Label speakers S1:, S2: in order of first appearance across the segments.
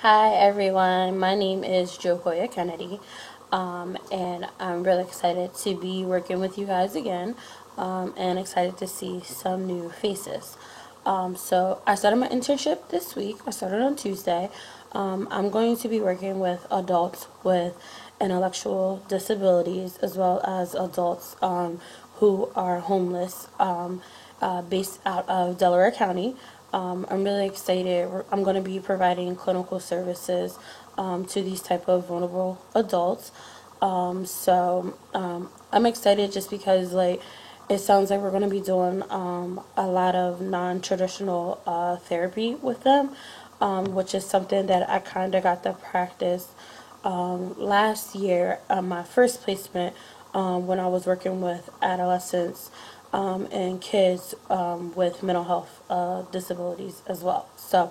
S1: Hi everyone, my name is Jokoya Kennedy, and I'm really excited to be working with you guys again, and excited to see some new faces. So I started my internship this week. I started on Tuesday. I'm going to be working with adults with intellectual disabilities as well as adults who are homeless, based out of Delaware County. I'm really excited. I'm going to be providing clinical services to these type of vulnerable adults. I'm excited just because it sounds like we're going to be doing a lot of non-traditional therapy with them, which is something that I kind of got to practice last year, my first placement, when I was working with adolescents and kids with mental health disabilities as well. So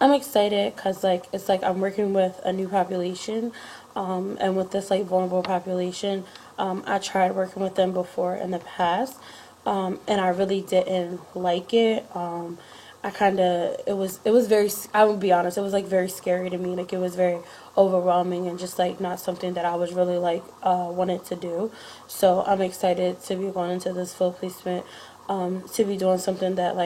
S1: I'm excited because it's like I'm working with a new population, and with this vulnerable population, I tried working with them before in the past, and I really didn't like it. I kind of it was very, I would be honest, it was very scary to me. It was very overwhelming and just not something that I was really wanted to do. So I'm excited to be going into this full placement, to be doing something that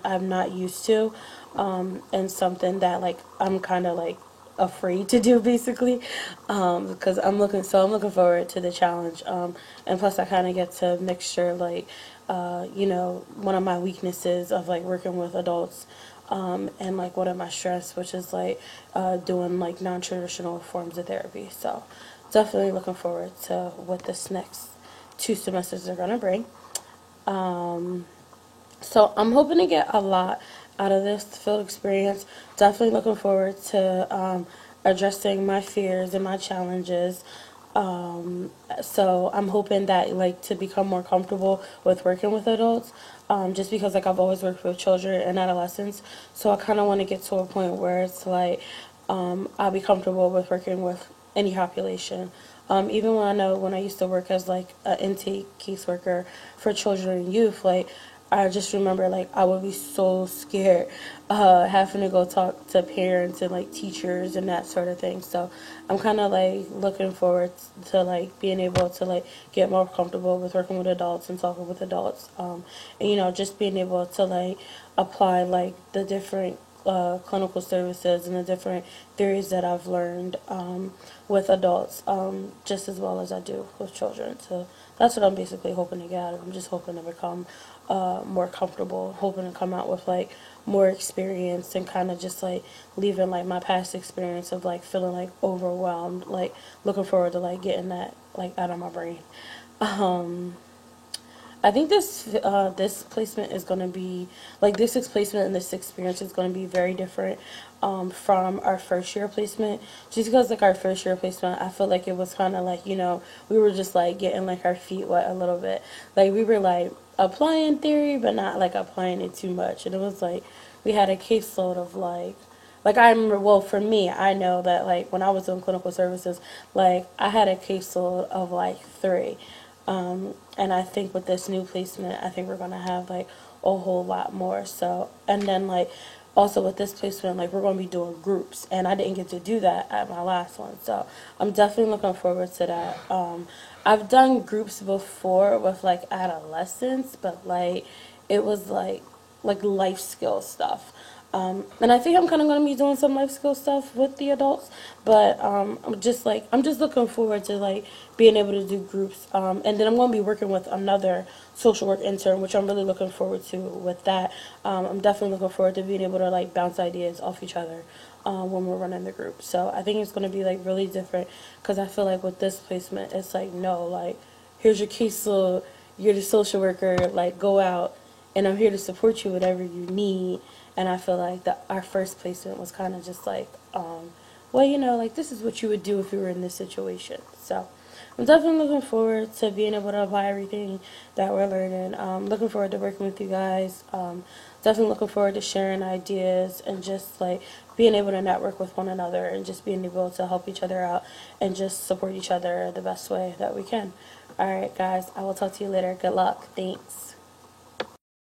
S1: I'm not used to, and something that I'm kind of afraid to do basically, because I'm looking forward to the challenge, and plus I kind of get to mixture one of my weaknesses of working with adults, and one of my strengths, which is doing non-traditional forms of therapy. So definitely looking forward to what this next 2 semesters are going to bring. So I'm hoping to get a lot out of this field experience. Definitely looking forward to addressing my fears and my challenges. So I'm hoping that to become more comfortable with working with adults, just because I've always worked with children and adolescents. So I kind of want to get to a point where it's I'll be comfortable with working with any population. Even when I know when I used to work as an intake caseworker for children and youth, I just remember I would be so scared having to go talk to parents and teachers and that sort of thing. So I'm kind of looking forward to being able to get more comfortable with working with adults and talking with adults, and just being able to apply the different clinical services and the different theories that I've learned with adults, just as well as I do with children. So that's what I'm basically hoping to get out of. I'm just hoping to become more comfortable, hoping to come out with more experience and kind of just leaving my past experience of feeling overwhelmed, looking forward to getting that out of my brain. Um, I think this placement is going to be this placement and this experience is going to be very different from our first year placement. Just because our first year placement, I feel it was kind of we were just getting our feet wet a little bit. We were applying theory, but not applying it too much. And it was we had a caseload of I remember, well, for me, I know that when I was doing clinical services, I had a caseload of three. And I think with this new placement, I think we're gonna have a whole lot more. So, and then also with this placement, we're gonna be doing groups, and I didn't get to do that at my last one. So I'm definitely looking forward to that. I've done groups before with adolescents, but it was life skill stuff. And I think I'm kind of going to be doing some life skill stuff with the adults, but I'm just looking forward to being able to do groups, and then I'm going to be working with another social work intern, which I'm really looking forward to with that. I'm definitely looking forward to being able to bounce ideas off each other when we're running the group. So I think it's going to be really different because I feel with this placement, it's no, here's your caseload, you're the social worker, go out, and I'm here to support you whatever you need. And I feel our first placement was kind of just well, this is what you would do if you were in this situation. So I'm definitely looking forward to being able to apply everything that we're learning. Looking forward to working with you guys. Definitely looking forward to sharing ideas and just being able to network with one another and just being able to help each other out and just support each other the best way that we can. All right, guys, I will talk to you later. Good luck. Thanks.